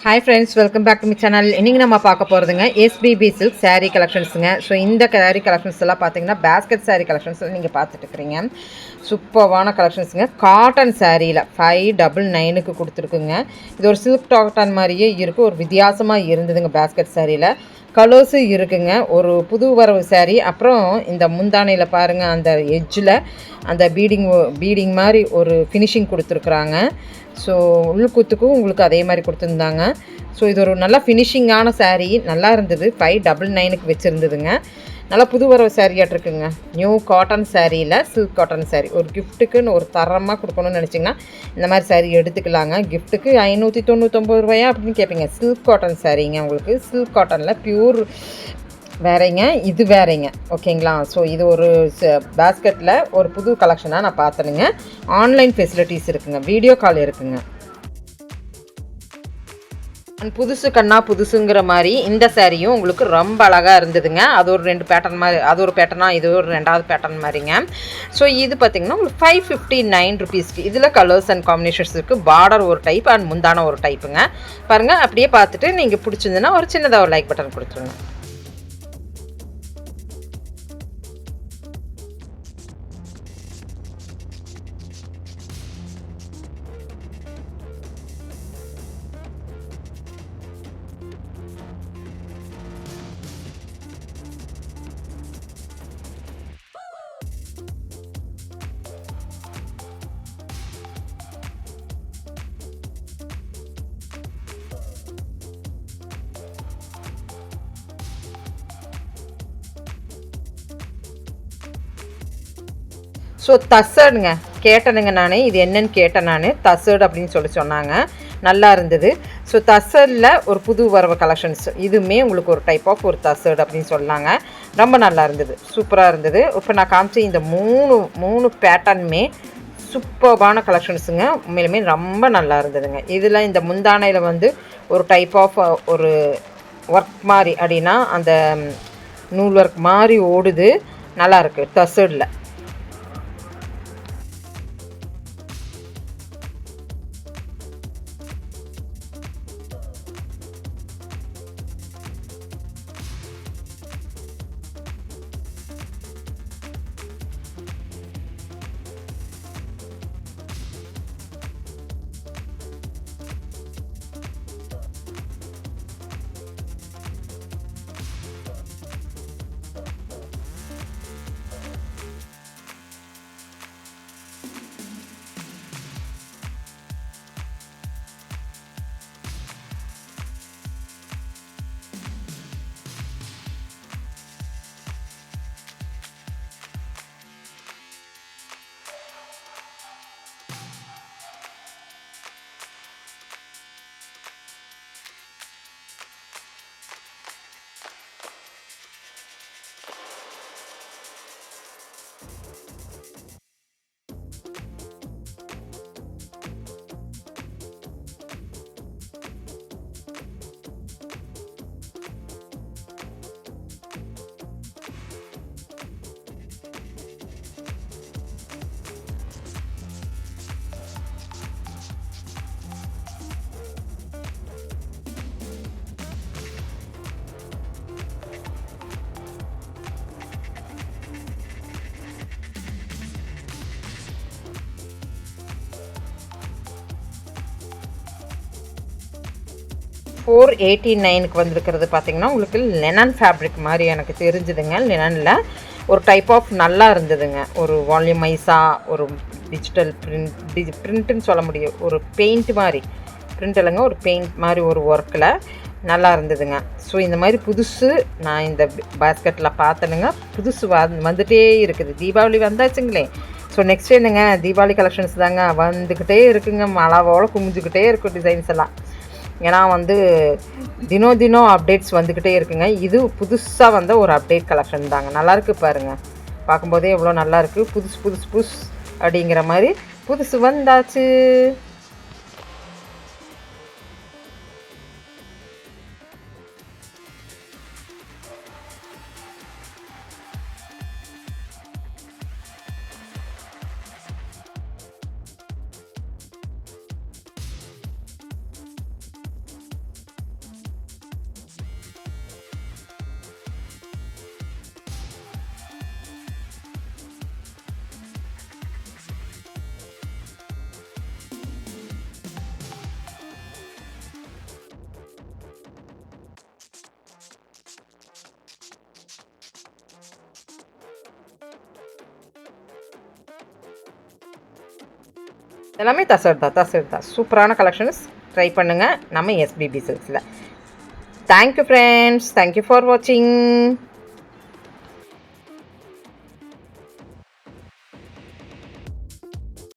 Hi friends, welcome back to my channel. இன்றைக்கி நம்ம பார்க்க போகிறதுங்க எஸ்பிபி சில்க் சாரீ கலெக்ஷன்ஸுங்க. ஸோ இந்த சாரீ கலெக்ஷன்ஸ் எல்லாம் பார்த்தீங்கன்னா பேஸ்கெட் சாரீ கலெக்ஷன்ஸ் நீங்கள் பார்த்துட்டு இருக்கிறீங்க. சூப்பர்வான கலெக்ஷன்ஸுங்க. காட்டன் சாரியில் 599க்கு கொடுத்துருக்குங்க. இது ஒரு சில்க் காட்டன் மாதிரியே இருக்குது. ஒரு வித்தியாசமாக இருந்ததுங்க பேஸ்கெட் சாரியில். கலர்ஸும் இருக்குங்க. ஒரு புது வரவு சாரீ. அப்புறம் இந்த முந்தானையில் பாருங்கள், அந்த எட்ஜில் அந்த பீடிங் மாதிரி ஒரு ஃபினிஷிங் கொடுத்துருக்குறாங்க. ஸோ உள்குத்துக்கும் உங்களுக்கு அதே மாதிரி கொடுத்துருந்தாங்க. ஸோ இது ஒரு நல்ல ஃபினிஷிங்கான சாரீ, நல்லா இருந்தது. 599க்கு வச்சுருந்ததுங்க. நல்லா புது வரவு சாரியாட்டு இருக்குங்க. நியூ காட்டன் சாரியில் சில்க் காட்டன் சாரீ ஒரு கிஃப்ட்டுக்குன்னு ஒரு தரமாக கொடுக்கணும்னு நினச்சிங்கன்னா இந்த மாதிரி சாரீ எடுத்துக்கலாங்க. கிஃப்ட்டுக்கு 599 ரூபாயா அப்படின்னு கேட்பீங்க. சில்க் காட்டன் சாரீங்க. உங்களுக்கு சில்க் காட்டனில் ப்யூர் வேறேங்க, இது வேறேங்க. ஓகேங்களா? ஸோ இது ஒரு பேஸ்கெட்டில் ஒரு புது கலெக்ஷனாக நான் பார்த்தேனுங்க. ஆன்லைன் ஃபெசிலிட்டிஸ் இருக்குங்க, வீடியோ கால் இருக்குங்க. புதுசு கண்ணா புதுசுங்கிற மாதிரி இந்த சாரியும் உங்களுக்கு ரொம்ப அழகாக இருந்ததுங்க. அது ஒரு 2 பேட்டர்ன் மாதிரி, அது ஒரு பேட்டர்னாக, இது ஒரு 2வது பேட்டர்ன் மாதிரிங்க. ஸோ இது பார்த்திங்கன்னா உங்களுக்கு 559 ருபீஸ்க்கு இதில் கலர்ஸ் அண்ட் காம்பினேஷன்ஸ் இருக்குது. பார்டர் ஒரு டைப் அண்ட் முந்தான ஒரு டைப்புங்க. பாருங்கள், அப்படியே பார்த்துட்டு நீங்கள் பிடிச்சிருந்துன்னா ஒரு சின்னதாக ஒரு லைக் பட்டன் கொடுத்துருங்க. ஸோ தசடுங்க கேட்டனுங்க, நான் இது என்னன்னு கேட்டேன். நான் தசடு அப்படின்னு சொன்னாங்க. நல்லா இருந்தது. ஸோ தசடில் ஒரு புது வரவு கலெக்ஷன்ஸ், இதுவுமே உங்களுக்கு ஒரு டைப் ஆஃப் ஒரு தசடு அப்படின்னு சொன்னாங்க. ரொம்ப நல்லா இருந்தது, சூப்பராக இருந்தது. இப்போ நான் காமிச்ச இந்த மூணு பேட்டர்னுமே சூப்பர்பான கலெக்ஷன்ஸுங்க. உண்மையிலுமே ரொம்ப நல்லா இருந்ததுங்க. இதில் இந்த முந்தானையில் வந்து ஒரு டைப் ஆஃப் ஒரு ஒர்க் மாதிரி, அப்படின்னா அந்த நூல் ஒர்க் மாதிரி ஓடுது. நல்லாயிருக்கு தசடில். $489க்கு வந்திருக்கிறது பார்த்திங்கன்னா உங்களுக்கு லெனன் ஃபேப்ரிக் மாதிரி எனக்கு தெரிஞ்சுதுங்க. லெனனில் ஒரு டைப் ஆஃப் நல்லா இருந்ததுங்க. ஒரு வால்யூமைஸாக ஒரு டிஜிட்டல் பிரிண்ட்டுன்னு சொல்ல முடியும். ஒரு பெயிண்ட் மாதிரி, பிரிண்ட் இல்லைங்க, ஒரு பெயிண்ட் மாதிரி ஒரு ஒர்க்கில் நல்லா இருந்ததுங்க. ஸோ இந்த மாதிரி புதுசு நான் இந்த பாஸ்கெட்டில் பார்த்தேனுங்க. புதுசு வந்துகிட்டே இருக்குது. தீபாவளி வந்தாச்சுங்களே. ஸோ நெக்ஸ்ட் என்னங்க, தீபாவளி கலெக்ஷன்ஸ் தாங்க வந்துக்கிட்டே இருக்குங்க. மழவோட குமிஞ்சிக்கிட்டே இருக்கும் டிசைன்ஸ் எல்லாம். ஏன்னா வந்து தினம் அப்டேட்ஸ் வந்துக்கிட்டே இருக்குங்க. இது புதுசாக வந்த ஒரு அப்டேட் கலெக்ஷன் தாங்க. நல்லாயிருக்கு பாருங்கள், பார்க்கும்போதே எவ்வளோ நல்லாயிருக்கு. புதுசு அப்படிங்கிற மாதிரி புதுசு வந்தாச்சு. எல்லாமே தசர் தான் சூப்பரான கலெக்ஷன்ஸ் ட்ரை பண்ணுங்கள் நம்ம எஸ்பிபி சில்க்ஸில். தேங்க்யூ ஃப்ரெண்ட்ஸ், தேங்க்யூ ஃபார் வாட்சிங்.